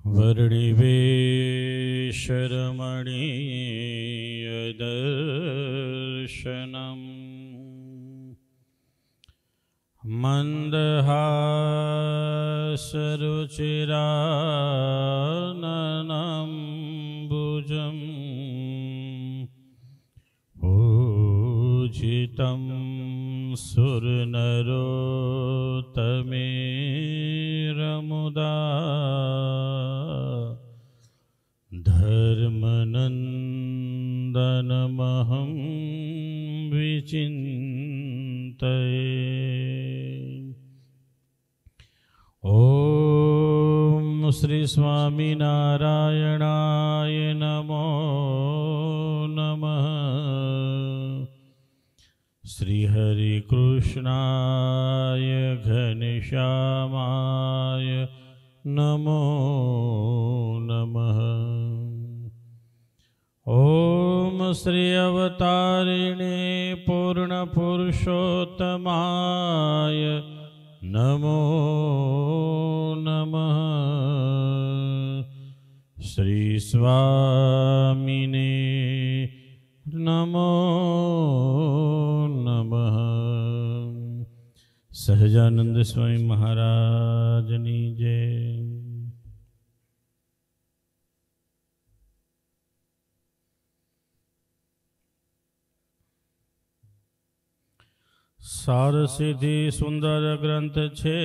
वर्णिवेशरमणीयदर्शनम् मन्दहासरुचिराननम्बुजम् पूजितं सुरनरोत्तमेरमुदा धर्मनन्दनमहं विचिन्तये। ॐ श्री स्वामिनारायणाय नमो नमः। श्री हरिकृष्णाय घनश्यामाय नमो नमः। ॐ श्री अवतारिणे पूर्णपुरुषोत्तमाय नमो नमः। श्री स्वामिने नमो नमः। सहजानंद स्वामी महाराजनी जय। सार सिद्धि सुंदर ग्रंथ छे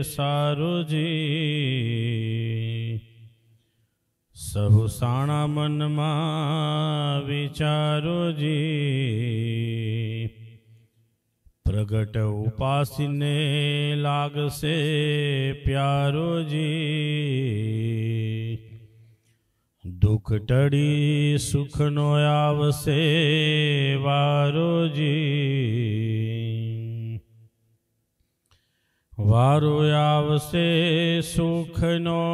सारो जी। सहु साणा मन मा विचारो जी। प्रगट उपासीने लागसे प्यारो जी। दुख टड़ी सुख नो आवसे वारो जी। वारो आवसे सुख नो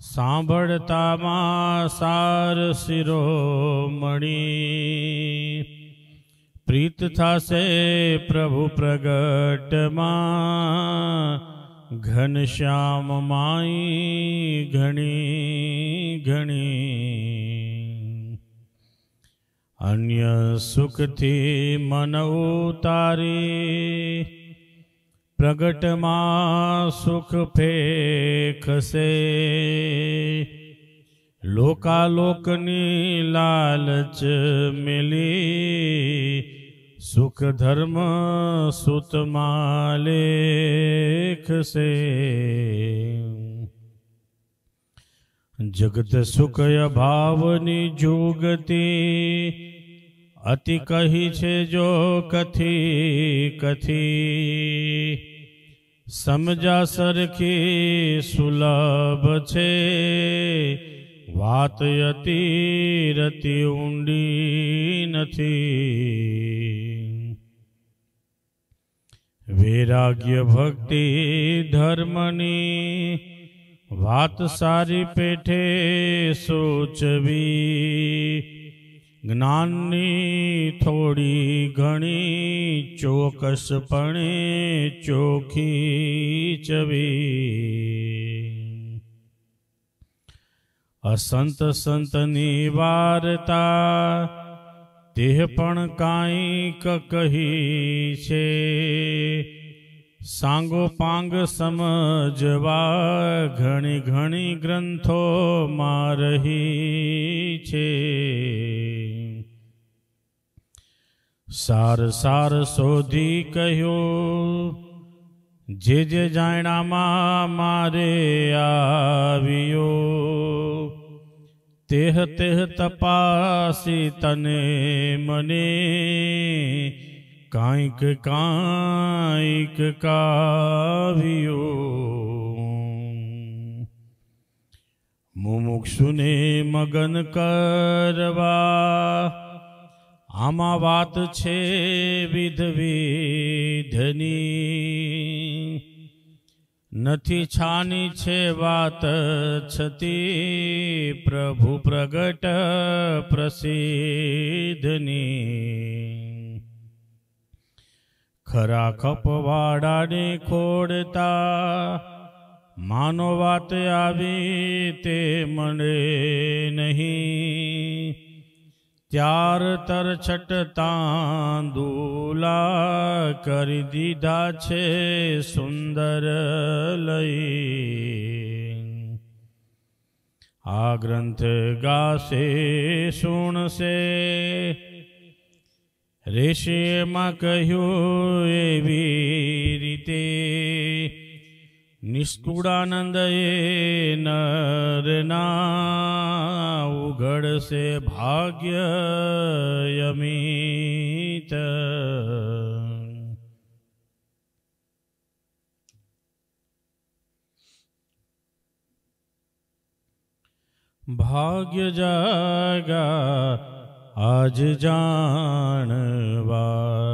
सांभळता मा सार शिरोमणि। प्रीत थासे प्रभु प्रगट मा घनश्याम माई घणी घणी। अन्य सुख थी मन उतारी प्रगट मा सुख फेंकसे। लोकालोकनी लालच मिली सुख धर्म सुत मालेखसे। जगत सुख अभावनी जुगती अति कही छे जो कथी कथी। समझा सरखी सुलभ छे वात अति रति ऊंडी नथी। वैराग्य भक्ति धर्मनी वात सारी पेठे सोचवी। ज्ञाननी थोड़ी घणी चौकसपणे चोखी चवी। असंत संतनी वार्ता तेह पण कांईक कही छे। सांगो पांग समझवा घणी घणी ग्रंथो मां रही छे। सार सार शोधी कह्यो जे जाणा मारे आवियो। तेह तेह तपासी तने मने कांईक कांईक काव्यो। मुमुक्षुने मगन करवा आमा वात छे विध विधनी। नथी छानी छे वात छती प्रभु प्रगट प्रसिद्धनी। खरा खपवाड़ा ने खोड़ता માનો વાત આવી તે મળે નહીં, ત્યાર તર છટતાંદુલા કરી દીધા છે સુંદર લઈ. આ ગ્રંથ ગાશે સુણશે, ઋષિમાં કહ્યું એવી રીતે, નિષ્કુળાનંદ એ નરના ઉઘડશે ભાગ્ય અમિત. ભાગ્ય જાગા આજ જાણવા,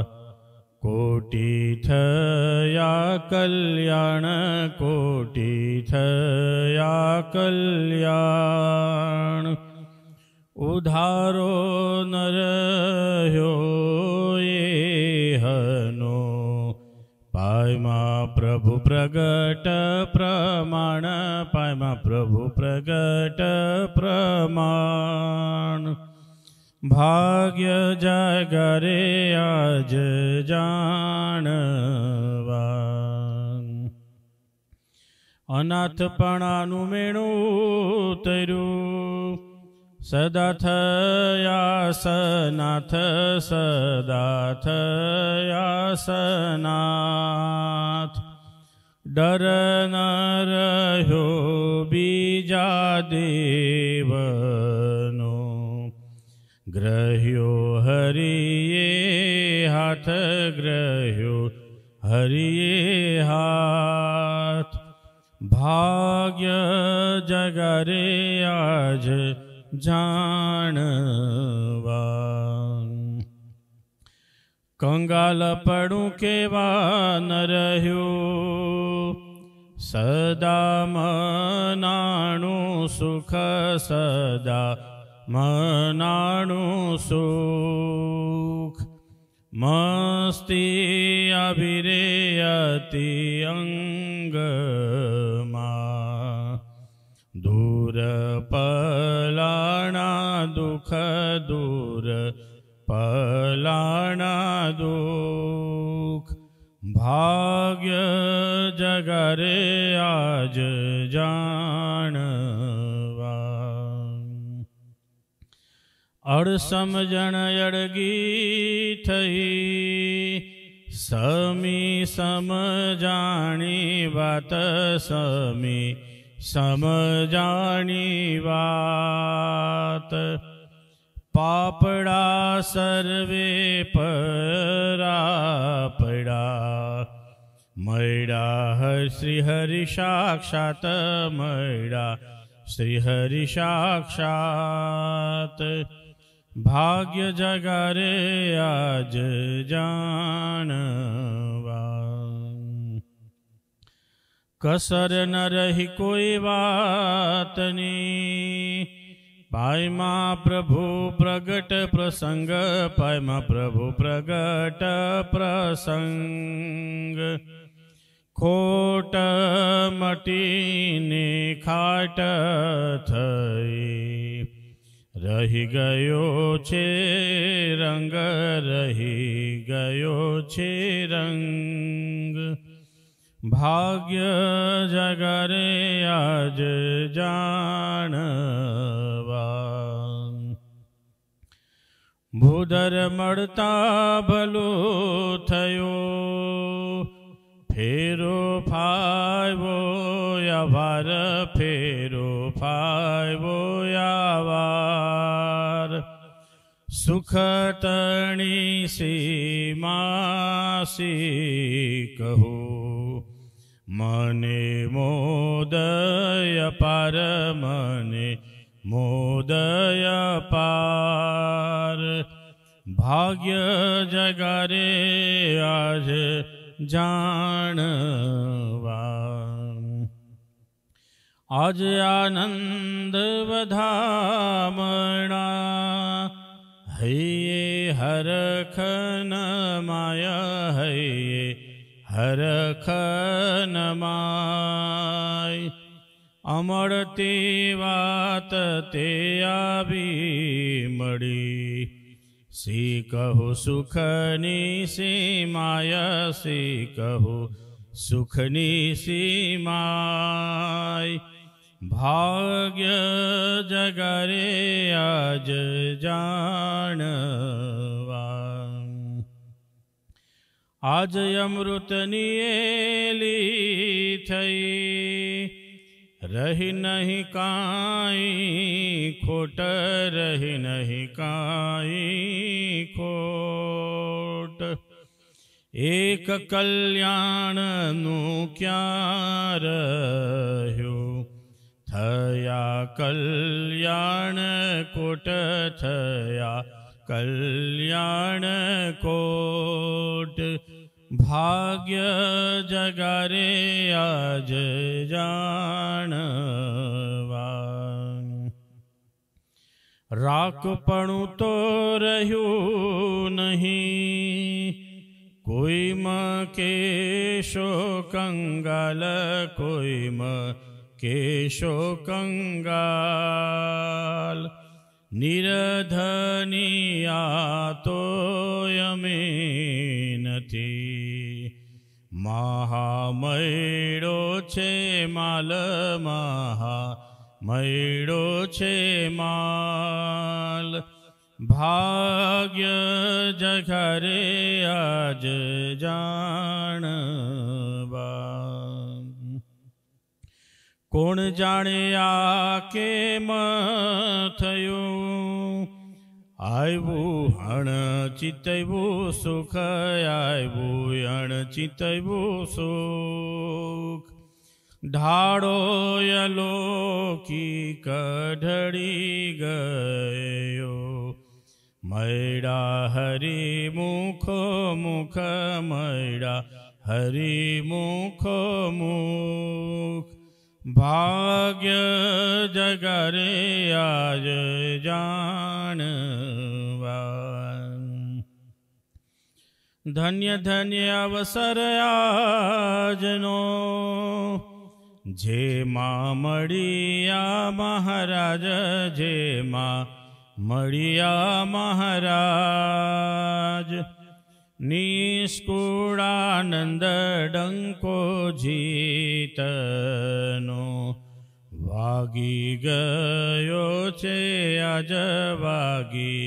કોટી થયા કલ્યાણ, કોટી થયા કલ્યાણ. ઉધારો ન રહ્યો એ હનો, પાયમાં પ્રભુ પ્રગટ પ્રમાણ, પાયમાં પ્રભુ પ્રગટ પ્રમાણ. ભાગ્ય જાગરે આજ જાણવા, અનાથપણાનું મેણું તર્યું, સદા થયા સનાથ, સદા થયા સનાથ. ડર ન રહ્યો બીજા દેવનો, ગ્રહ્યો હરિએ હાથ, ગ્રહ્યો હરિએ હાથ. ભાગ્ય જગરે આજ જાણવા, કંગાલ પડું કેવા ન રહ્યું, સદા મનાણું સુખ, સદા મનાણું સુખ. મસ્તી આવી રે અતિ અંગમાં, દૂર પલાણા દુઃખ, દૂર પલાણા દુઃખ. ભાગ્ય જગરે આજ જાણવા, અડસમજણ અડગી થઈ, સમી સમજાણી વાત, સમી સમજાણી વાત. પાપડા સર્વે પરાપડા, મળ્યા શ્રી હરિ સાક્ષાત, મળ્યા શ્રી હરિ સાક્ષાત. ભાગ્ય જગરે આજ જાણવા, કસર ન રહી કોઈ વાતની, પાયમાં પ્રભુ પ્રગટ પ્રસંગ, પાયમાં પ્રભુ પ્રગટ પ્રસંગ. ખોટ મટીને ખાટ થઈ, રહી ગયો છે રંગ, રહી ગયો છે રંગ. ભાગ્ય જગરે આજ જાણવા, ભૂદર મળતા ભલું થયું, ફેરો ફાયવો યાવાર, ફેરો ફાયવો યાવાર. સુખ તણી સીમાસી કહું, મને મોદય પાર, મને મોદય પાર. ભાગ્ય જગરે આજ જાણવા, આજ આનંદ વધામણા, હૈયે હરખન માયા, હૈયે હરખન માય. અમળતી વાત તે આવી મળી. સી કહું સુખની સીમાય, સી કહું સુખની સીમાય. ભાગ્ય જગરે આજ જાણવા. આજ અમૃતની એલી થઈ, રહી નહીં કાંઈ ખોટ, રહી નહીં કાંઈ ખોટ. એક કલ્યાણનું ક્યાં રહ્યું, થયા કલ્યાણ કોટ, થયા કલ્યાણ કોટ. ભાગ્ય જગારે આજ જાણવા. રાખપણું તો રહ્યું નહીં, કોઈમાં કેશો કંગાલ, કોઈમાં કેશો કંગાલ. નિરધની આ તો અમે નથી, મહામૈડો છે માલ, મહામૈડો છે માલ. ભાગ્ય જખરે આજ જાણવા. કોણ જાણે આ કેમ થયું, આવ્યું અણચિતવું સુખ, આવ્યું અણચિતવું સુખ. ઢાળો અલોકી કઢળી ગયો, મૈડા હરિમુખો મુખ, મૈડા હરિમુખો મુખ. ભાગ્ય જગરે આજ જાણવા. ધન્ય ધન્ય અવસર આજનો, જેમાં મળ્યા મહારાજ, જેમાં મળ્યા મહારાજ. નિષ્કુળાનંદ ડંકો જીતનો, વાગી ગયો છે આજ, વાગી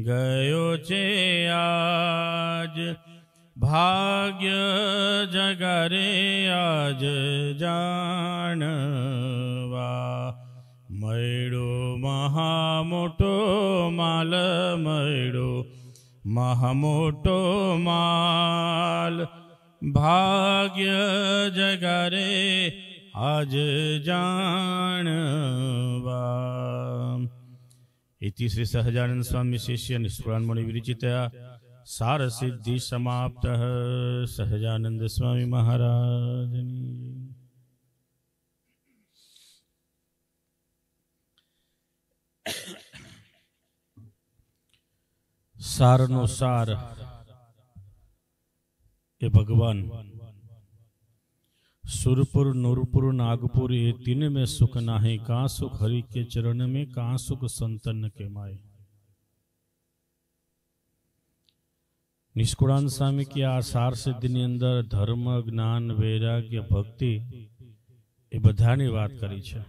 ગયો છે આજ. ભાગ્ય જગરે આજ જાણવા. મળ્યો મહામોટો માલ, મળ્યો મહામોટો માલ. ભાગ્ય જગરે આજ જાણવા. ઇતિ શ્રી સહજાનંદ સ્વામી શિષ્ય નિષ્કુળાન્મુનિ વિરચિતયા સાર સિદ્ધિ સમાપ્ત. સહજાનંદ સ્વામી મહારાજની. સારનો સાર એ ભગવાન. सुरपुर नूरपुर नागपुर ये तीन में सुख नाही, कहाँ सुख हरि के चरण में, कहाँ सुख संतन के माए. निष्कुळानंद स्वामी की आ सार सिद्धि अंदर धर्म ज्ञान वैराग्य भक्ति ए बधानी बात करी छे.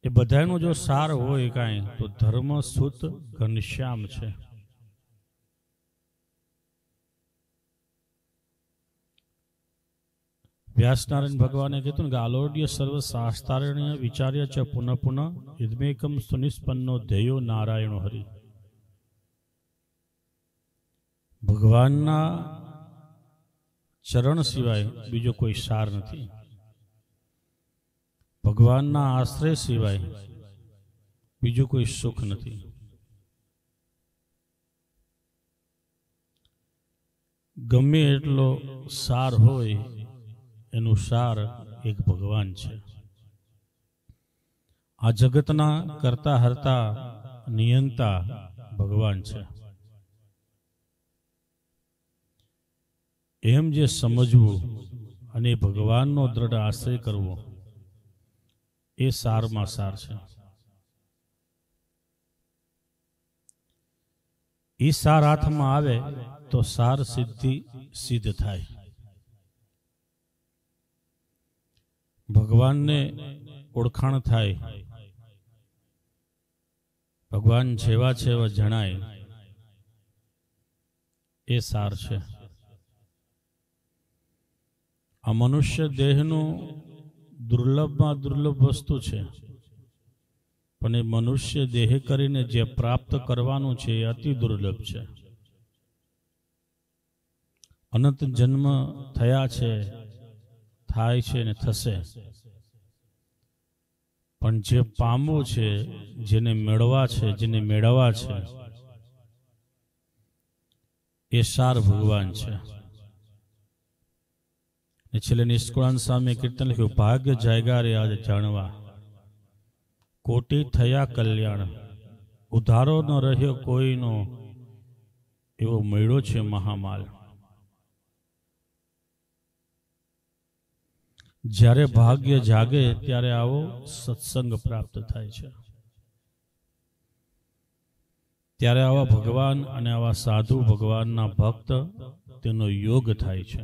ए बधानो जो सार होय काई तो धर्म सुत घनश्याम छे. व्यासनारायण भगवाने कहते कि आलोड्य सर्व शास्त्रारण्य विचार्य च पुनः पुनः इदमेकम सुनिष्पन्नो ध्येयो नारायणो हरि. भगवानना चरण सिवाय बीजो कोई सार नहीं, भगवानना आश्रय सिवाय बीजो कोई सुख नहीं. गमे एटलो सार होय एनु सार एक भगवान है. आ जगतना करता हरता नियंता भगवान है. एम जे समझवू અને ભગવાનનો દ્રઢ આશ્રય કરવો એ સારમાં સાર છે. એ સાર હાથમાં આવે તો સાર સિદ્ધિ સિદ્ધ થાય. ભગવાનને ઓળખાણ થાય, ભગવાન જેવા છે એવા જણાય, એ સાર છે. આ મનુષ્ય દેહનું દુર્લભમાં દુર્લભ વસ્તુ છે, પણ એ મનુષ્ય દેહ કરીને જે પ્રાપ્ત કરવાનું છે એ અતિ દુર્લભ છે. અનંત જન્મ થયા છે, થાય છે ને થશે, પણ જે પામવું છે, જેને મેળવા છે, જેને મેળવવા છે, એ સાર ભગવાન છે. છેલ્લે નિષ્કુળાન સામે કીર્તન લખ્યું, ભાગ્ય જાયગા રે આજ જાણવા, કોટી થયા કલ્યાણ, ઉધારો ન રહ્યો કોઈનો, એવો મળ્યો છે મહામાલ. જ્યારે ભાગ્ય જાગે ત્યારે આવો સત્સંગ પ્રાપ્ત થાય છે. ત્યારે આવા ભગવાન અને આવા સાધુ ભગવાનના ભક્ત, તેનો યોગ થાય છે.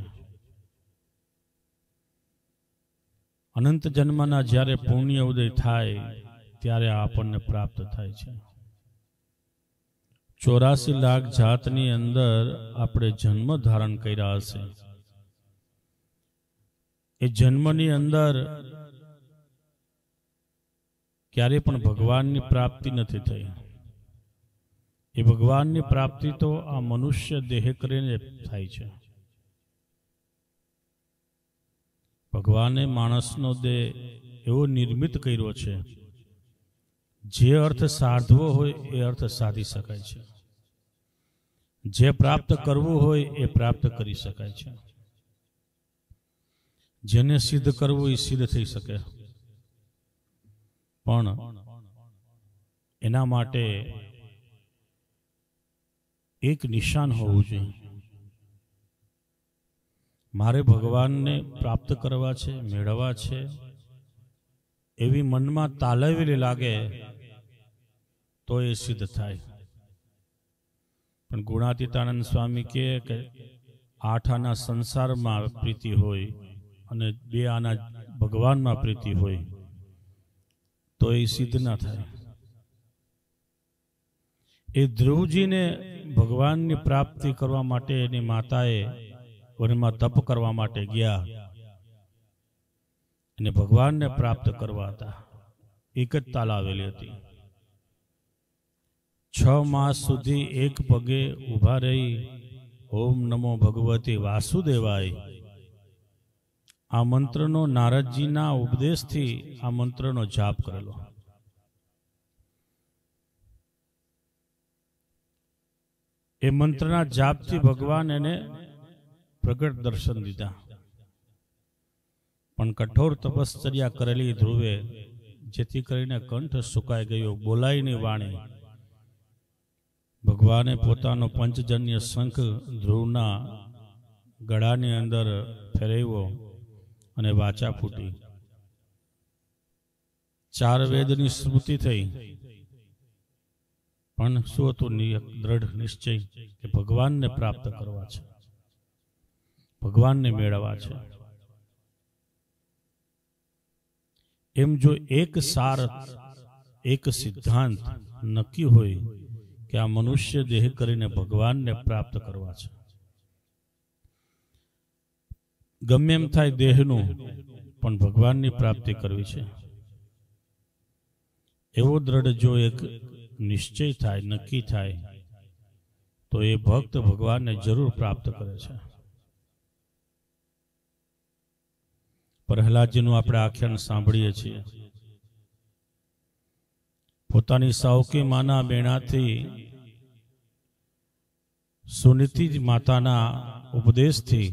અનંત જન્મના જ્યારે પુણ્ય ઉદય થાય ત્યારે આપણને પ્રાપ્ત થાય છે. 84 લાખ જાતની અંદર આપણે જન્મ ધારણ કર્યા હશે. એ જન્મની અંદર ક્યારે પણ ભગવાનની પ્રાપ્તિ નથી થઈ. એ ભગવાનની પ્રાપ્તિ તો આ મનુષ્ય દેહ કરીને થાય છે. ભગવાને માણસનો દેહ એવો નિર્મિત કર્યો છે, જે અર્થ સાધવો હોય એ અર્થ સાધી શકાય છે, જે પ્રાપ્ત કરવું હોય એ પ્રાપ્ત કરી શકાય છે, જેને સિદ્ધ કરવું એ સિદ્ધ થઈ શકે. પણ એના માટે એક નિશાન હોવું જોઈએ. મારે ભગવાનને પ્રાપ્ત કરવા છે, મેળવવા છે, એવી મનમાં તાલવેલી લાગે તો એ સિદ્ધ થાય. પણ ગુણાતીતાનંદ સ્વામી કહે કે 8 આના સંસારમાં પ્રીતિ હોય અને 2 આના ભગવાનમાં પ્રીતિ હોય તો એ સિદ્ધ ના થાય. એ ધ્રુવજીને ભગવાનની પ્રાપ્તિ કરવા માટે એની માતાએ વનમાં તપ કરવા માટે ગયા અને ભગવાનને પ્રાપ્ત કરવા હતા. એક જ તાલ આવેલી હતી. 6 માસ સુધી એક પગે ઊભા રહી ઓમ નમો ભગવતે વાસુદેવાય, આ મંત્રનો નારદજીના ઉપદેશથી આ મંત્રનો જાપ કરેલો. એ મંત્રના જાપથી ભગવાન એને પ્રગટ દર્શન દીધા. પણ કઠોર તપશ્ચર્યા કરેલી ધ્રુવે, જેથી કરીને કંઠ સુકાઈ ગયો, બોલાય ની વાણી. ભગવાને પોતાનો પંચજન્ય શંખ ધ્રુવના ગળાની અંદર ફેરવ્યો અને વાચા ફૂટી. 4 વેદની સ્મૃતિ થઈ. પણ શું હતું? દ્રઢ નિશ્ચય કે ભગવાનને પ્રાપ્ત કરવા છે, ભગવાનને મેળવવા છે. એમ જો એક સાર, એક સિદ્ધાંત નક્કી હોય કે આ મનુષ્ય દેહ કરીને ભગવાનને પ્રાપ્ત કરવા છે, ગમે એમ થાય દેહનું, પણ ભગવાનની પ્રાપ્તિ કરવી છે, એવો દ્રઢ જો એક નિશ્ચય થાય, નક્કી થાય, તો એ ભક્ત ભગવાનને જરૂર પ્રાપ્ત કરે છે. પ્રહલાદજીનું આપણે આખ્યાન સાંભળીએ છીએ. પોતાની સાવકી માના બેણાથી સુનીતિ માતાના ઉપદેશથી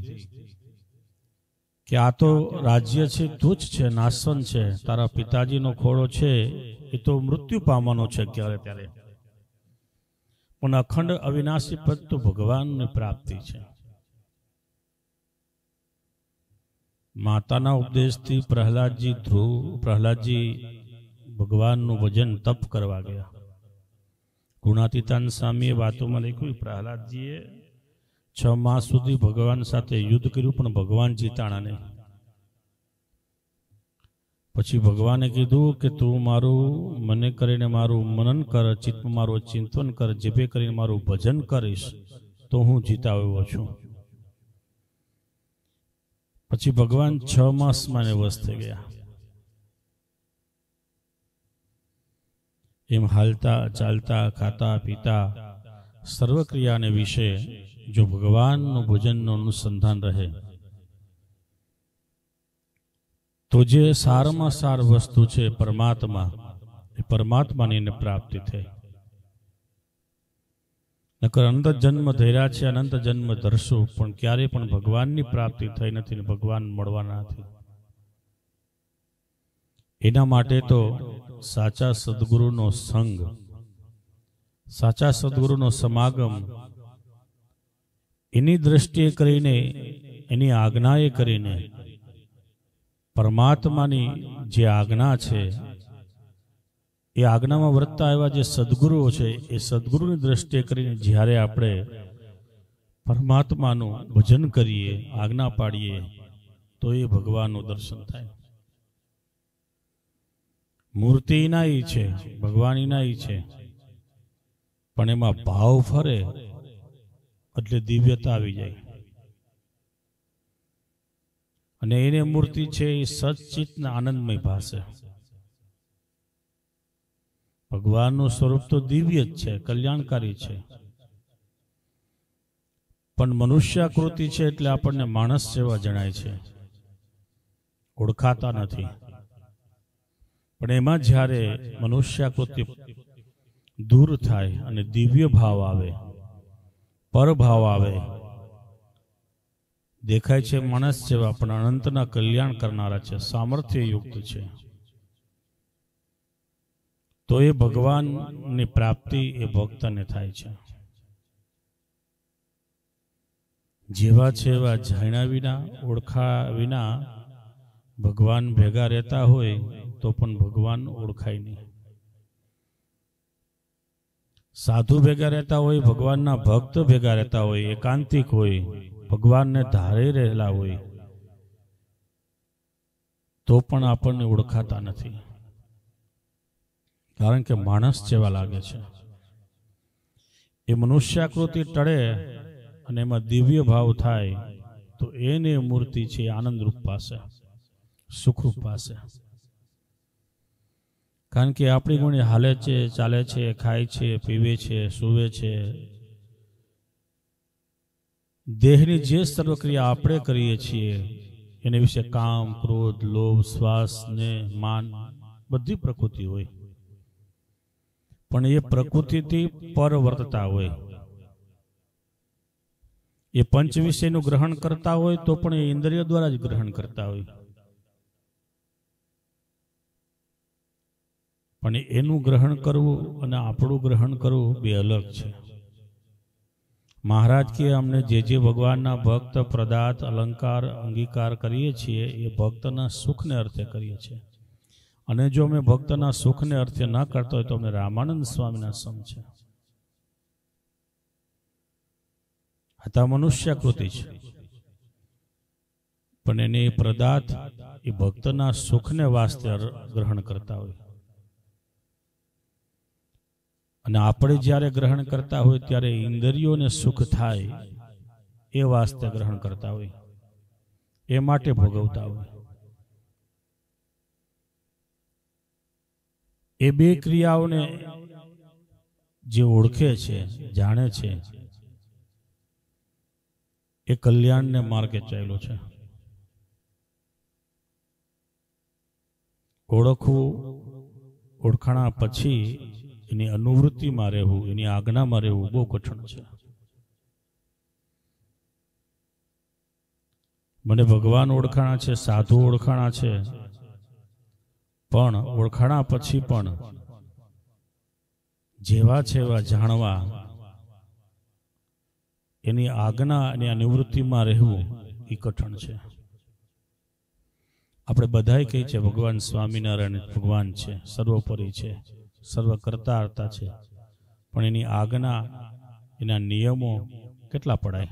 કે આ તો રાજ્ય છે, તુચ્છ છે, નાશન છે, તારા પિતાજીનો ખોળો છે, એ તો મૃત્યુ પામવાનો છે ક્યારે ત્યારે, પણ અખંડ અવિનાશી પદ તો ભગવાનની પ્રાપ્તિ છે. માતાના ઉપદેશથી પ્રહલાદજી ભગવાનનું ભજન તપ કરવા ગયા. ગુણાતીતાન સ્વામીએ વાતોમાં લખ્યું, પ્રહલાદજીએ 6 માસ સુધી ભગવાન સાથે યુદ્ધ કર્યું, પણ ભગવાન જીતાણા નહીં. પછી ભગવાને કીધું કે તું મને કરીને મારું મનન કર, ચિત્તમાં મારું ચિંતન કર, જીભે કરીને મારું ભજન કરીશ તો હું જીતાવ્યો છું. પછી ભગવાન 6 માસમાં વશ થઈ ગયા. એમ હાલતા ચાલતા ખાતા પીતા સર્વક્રિયાને વિશે જો ભગવાનનું ભજનનું અનુસંધાન રહે તો જે સારમાં સાર વસ્તુ છે પરમાત્મા, એ પરમાત્માની એને પ્રાપ્તિ થઈ. નકર અનંત જન્મ ધર્યા છે, અનંત જન્મ ધરશું, પણ ક્યારેય પણ ભગવાનની પ્રાપ્તિ થઈ નથી, ભગવાન મળવાના નથી. એના માટે તો સાચા સદગુરુનો સંગ, સાચા સદગુરુનો સમાગમ, એની દ્રષ્ટિએ કરીને, એની આજ્ઞાએ કરીને પરમાત્માની જે આજ્ઞા છે એ આજ્ઞામાં વર્તતા એવા જે સદગુરુઓ છે એ સદગુરુની દ્રષ્ટિએ કરીને જ્યારે આપણે પરમાત્માનું ભજન કરીએ, આજ્ઞા પાડીએ તો એ ભગવાનનું દર્શન થાય. મૂર્તિ એનાય છે, ભગવાન એનાય છે, પણ એમાં ભાવ ફરે એટલે દિવ્યતા આવી જાય. અને એને મૂર્તિ છે એ સચિતના આનંદમય ભાષે. ભગવાનનું સ્વરૂપ તો દિવ્ય જ છે, કલ્યાણકારી છે, પણ મનુષ્યાકૃતિ છે એટલે આપણને માણસ જેવા જણાય છે, ઓળખાતા નથી. પણ એમાં જ્યારે મનુષ્યાકૃતિ દૂર થાય અને દિવ્ય ભાવ આવે, પરભાવ આવે, દેખાય છે માણસ જેવા પણ અનંતના કલ્યાણ કરનારા છે, સામર્થ્ય યુક્ત છે, તો એ ભગવાનની પ્રાપ્તિ એ ભક્તને થાય છે. જેવા છે એવા જાણ્યા વિના, ઓળખા વિના ભગવાન ભેગા રહેતા હોય તો પણ ભગવાન ઓળખાય નહીં. સાધુ ભેગા રહેતા હોય, ભગવાનના ભક્ત ભેગા રહેતા હોય, એકાંતિક હોય, ભગવાનને ધારે રહેલા હોય, તો પણ આપણને ઓળખાતા નથી, કારણ કે માણસ જેવા લાગે છે. એ મનુષ્યાકૃતિ ટળે અને એમાં દિવ્ય ભાવ થાય તો એને મૂર્તિ છે આનંદરૂપ પાસે, સુખરૂપ પાસે. કારણ કે આપણી ગુણી હાલે છે, ચાલે છે, ખાય છે, પીવે છે, સૂવે છે, દેહની જે સર્વક્રિયા આપણે કરીએ છીએ એને વિશે કામ, ક્રોધ, લોભ, શ્વાસ ને માન બધી પ્રકૃતિ હોય, પણ એ પ્રકૃતિથી પર વર્તતા હોય. એ પંચ વિષયનું ગ્રહણ કરતા હોય તો પણ એ ઇન્દ્રિય દ્વારા જ ગ્રહણ કરતા હોય, પણ એનું ગ્રહણ કરવું અને આપણું ગ્રહણ કરવું બે અલગ છે. મહારાજ કે અમને જે ભગવાનના ભક્ત પદાર્થ, અલંકાર, અંગીકાર કરીએ છીએ એ ભક્તના સુખને અર્થે કરીએ છીએ, અને જો અમે ભક્તના સુખને અર્થે ન કરતા હોય તો અમે રામાનંદ સ્વામીના સમ છે. આ મનુષ્યાકૃતિ છે, પણ એને પદાર્થ એ ભક્તના સુખને વાસ્તે ગ્રહણ કરતા હોય, અને આપણે જ્યારે ગ્રહણ કરતા હોય ત્યારે ઇન્દ્રિયોને સુખ થાય એ વાસ્તે ગ્રહણ કરતા હોય, એ માટે ભોગવતા હોય. એ બે ક્રિયાઓને જે ઓળખે છે, જાણે છે, એ કલ્યાણને માર્ગે ચાલ્યો છે. ઓળખવું, ઓળખાણા પછી એની અનુવૃત્તિમાં રહેવું, એની આજ્ઞામાં રહેવું બહુ કઠણ છે. મને ભગવાન ઓળખાણા છે, સાધુ ઓળખાણા છે, પણ ઓળખાણા પછી પણ જેવા છે એવા જાણવા, એની આજ્ઞા અને અનુવૃત્તિમાં રહેવું એ કઠણ છે. આપણે બધાય કહીએ છીએ ભગવાન સ્વામિનારાયણ ભગવાન છે, સર્વોપરી છે, સર્વ કરતા હર્તા છે, પણ એની આજ્ઞા, એના નિયમો કેટલા પડાય?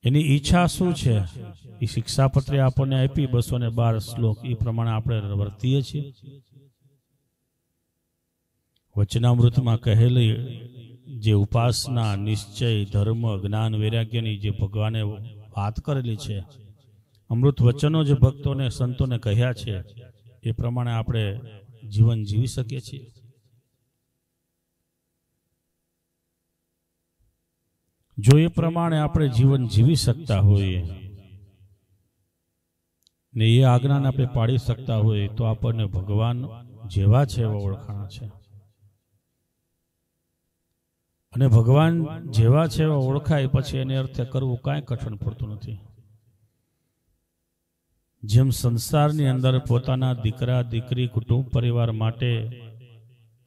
એની ઈચ્છા શું છે? એ શિક્ષાપત્રે આપણને આપી 212 શ્લોક, એ પ્રમાણે આપણે વર્તીએ છીએ. વચનામૃતમાં કહેલી જે ઉપાસના, નિશ્ચય, ધર્મ, જ્ઞાન, વૈરાગ્યની જે ભગવાને વાત કરેલી છે, અમૃત વચનો જે ભક્તોને સંતોને કહ્યા છે, એ પ્રમાણે આપણે જીવન જીવી શકીએ છીએ. જો એ પ્રમાણે આપણે જીવન જીવી શકતા હોઈએ ને એ આજ્ઞાને આપણે પાડી શકતા હોઈએ તો આપણને ભગવાન જેવા છે એવા ઓળખાણા છે. અને ભગવાન જેવા છે એવા ઓળખાય પછી એને અર્થે કરવું કાંઈ કઠણ પડતું નથી. જેમ સંસારની અંદર પોતાના દીકરા, દીકરી, કુટુંબ, પરિવાર માટે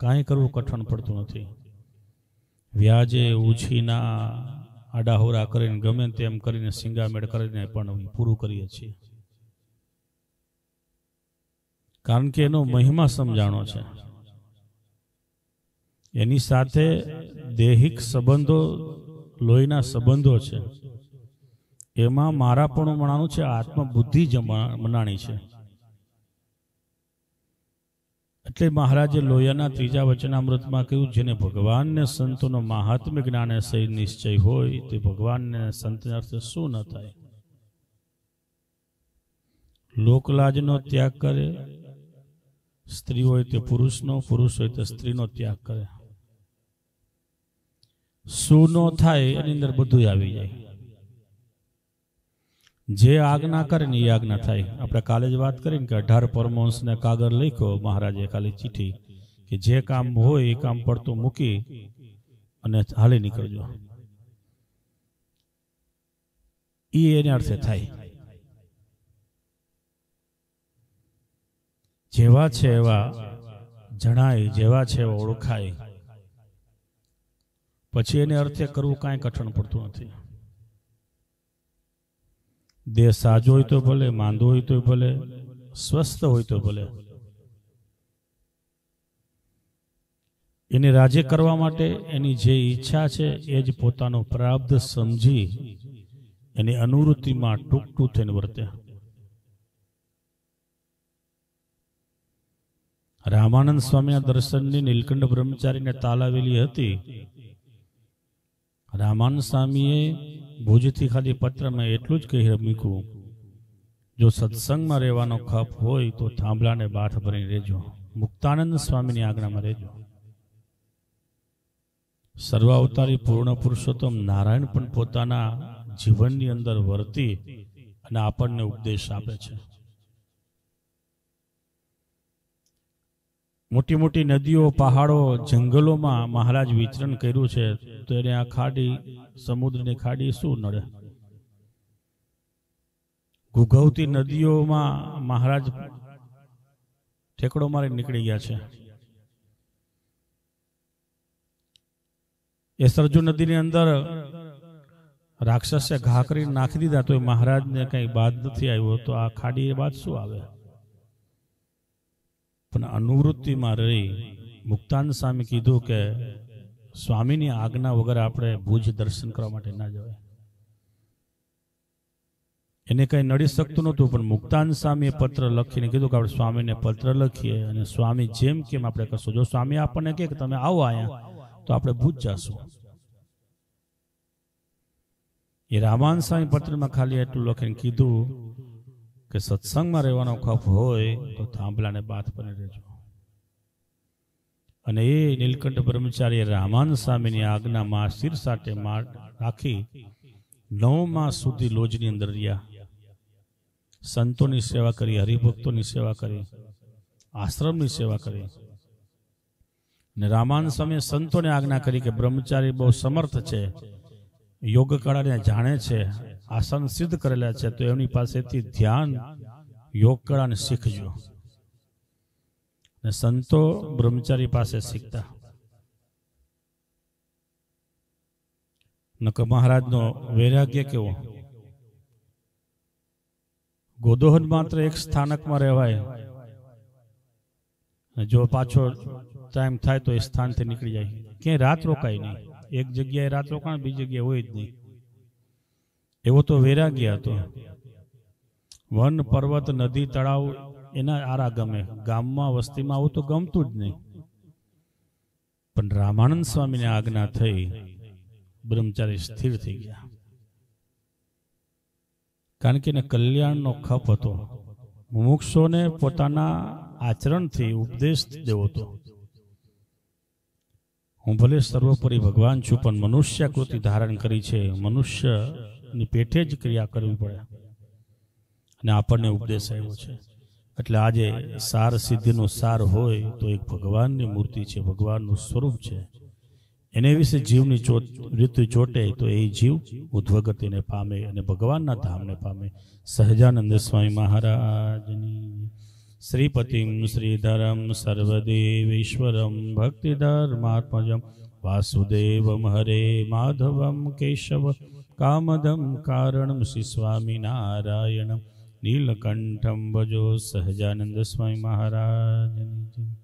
કાંઈ કરવું કઠણ પડતું નથી. વ્યાજે, ઉછીના, આડાહોરા કરીને, ગમે તેમ કરીને, સિંગામેળ કરીને પણ પૂરું કરીએ છીએ. કારણ કે એનો મહિમા સમજાણો છે. એની સાથે દૈહિક સંબંધો, લોહીના સંબંધો છે, એમાં મારાપણું મનાનું છે, આત્મબુદ્ધિ જ મનાણી છે. એટલે મહારાજે લોહિયાના 3જા વચનામૃતમાં કહ્યું, જેને ભગવાનને સંતોનો મહાત્મ્ય જ્ઞાને સહી નિશ્ચય હોય તે ભગવાનને સંતને અર્થે શું ન થાય? લોકલાજનો ત્યાગ કરે, સ્ત્રી હોય તે પુરુષનો, પુરુષ હોય તે સ્ત્રીનો ત્યાગ કરે. શું ન થાય એની અંદર બધું આવી જાય. જે આજ્ઞા કરે ને એ આજ્ઞા થાય. આપણે કાલે જ વાત કરીને કે 18 પરમહંસને કાગળ લખ્યો મહારાજે, ખાલી ચીઠી, કે જે કામ હોય એ કામ પડતું મૂકી અને હાલી નીકળજો. એ એને અર્થે થાય. જેવા છે એવા જણાય, જેવા છે એવા ઓળખાય, પછી એને અર્થે કરવું કાંઈ કઠણ પડતું નથી. દેહ સાજો હોય તો ભલે, માંદો હોય તો ભલે, સ્વસ્થ હોય તો ભલે, એને રાજી કરવા માટે એની જે ઈચ્છા છે એ જ પોતાનો પ્રારબ્ધ સમજી એની અનુવૃત્તિમાં ટૂંકટું થઈને વર્તે. રામાનંદ સ્વામીના દર્શનની નીલકંઠ બ્રહ્મચારીને તાલાવેલી હતી. રામાનંદ સ્વામીએ ભુજથી ખાલી પત્રમાં એટલું જ કહી મૂક્યું, જો સત્સંગમાં રહેવાનો ખપ હોય તો થાંભલાને બાથ ભરીને રહેજો, મુક્તાનંદ સ્વામીની આજ્ઞામાં રહેજો. સર્વાવતારી પૂર્ણ પુરુષોત્તમ નારાયણ પણ પોતાના જીવનની અંદર વર્તી અને આપણને ઉપદેશ આપે છે. મોટી મોટી નદીઓ, પહાડો, જંગલોમાં મહારાજ વિચરણ કર્યું છે, તો એને આ ખાડી, સમુદ્રની ખાડી શું નડે? ઘૂઘવતી નદીઓમાં મહારાજ ઠેકડો મારી નીકળી ગયા છે. એ સરજુ નદીની અંદર રાક્ષસે ઘા કરીને નાખી દીધા તો મહારાજને કઈ બાદ નથી આવ્યો, તો આ ખાડી એ બાદ શું આવે? પણ અનુવૃત્તિમાં રહી મુક્તાનંદ સ્વામી કીધું કે સ્વામીની આજ્ઞા વગર આપણે ભુજ દર્શન કરવા માટે ના જવાય. એને કઈ નડી શકતું નહોતું, પણ મુક્તાનંદ સ્વામીએ પત્ર લખીને કીધું કે આપણે સ્વામીને પત્ર લખીએ અને સ્વામી જેમ કેમ આપણે કરશું. જો સ્વામી આપણને કહે કે તમે આવો અહીંયા, તો આપણે ભુજ જશું. એ રામાનંદ સ્વામી પત્રમાં ખાલી એટલું લખીને કીધું કે સત્સંગમાં રહેવાનો ખપ હોય તો થાંભલાને બાથ પર રહેજો. અને એ નીલકંઠ બ્રહ્મચારીએ રામાનંદ સ્વામીની આજ્ઞામાં શિર સાથે રાખી 9 માસ સુધી લોજની અંદર રહ્યા. સંતોની સેવા કરી, હરિભક્તોની સેવા કરી, આશ્રમની સેવા કરી. અને રામાનંદ સ્વામીએ સંતોને આજ્ઞા કરી કે બ્રહ્મચારી બહુ સમર્થ છે, યોગ કળાને જાણે છે, આસન સિદ્ધ કરેલા છે, તો એમની પાસેથી ધ્યાન, યોગ કળાને શીખજો. અને સંતો બ્રહ્મચારી પાસે શીખતા. નકર મહારાજનો વૈરાગ્ય કેવો! ગોદોહન માત્ર એક સ્થાનકમાં રહેવાય, જો પાછો ટાઈમ થાય તો એ સ્થાનથી નીકળી જાય, ક્યાંય રાત રોકાય નહીં. એક જગ્યાએ રાત રોકાણ, બીજી જગ્યાએ હોય જ નહીં. એવો તો વૈરાગ્ય હતો. વન, પર્વત, નદી, તળાવ એના આરા ગમે. ગામમાં વસ્તીમાં આવું તો ગમતું જ નહીં. પણ રામાનંદ સ્વામીને આજ્ઞા થઈ, બ્રહ્મચારી સ્થિર થઈ ગયા. કારણ કે એને કલ્યાણનો ખપ હતો. મુમુક્ષોને પોતાના આચરણથી ઉપદેશ દેવો હતો. હું ભલે સર્વોપરી ભગવાન છું, પણ મનુષ્યાકૃતિ ધારણ કરી છે, મનુષ્યની પેટે જ ક્રિયા કરવી પડે, અને આપણને ઉપદેશ આવ્યો છે. એટલે આજે સાર સિદ્ધિનો સાર હોય તો એક ભગવાનની મૂર્તિ છે, ભગવાનનું સ્વરૂપ છે. એને વિશે જીવની રીતિ ચોટે તો એ જીવ ઉદ્વગતિને પામે અને ભગવાનના ધામને પામે. સહજાનંદ સ્વામી મહારાજની. શ્રીપતિમ શ્રીધરમ સર્વદેવેશ્વરમ ભક્તિધર્માત્મજમ વાસુદેવમ હરે માધવમ કેશવ કામદમ કારણમ શ્રી સ્વામિનારાયણમ નીલકંઠમ ભજો. સહજાનંદ સ્વામી મહારાજની.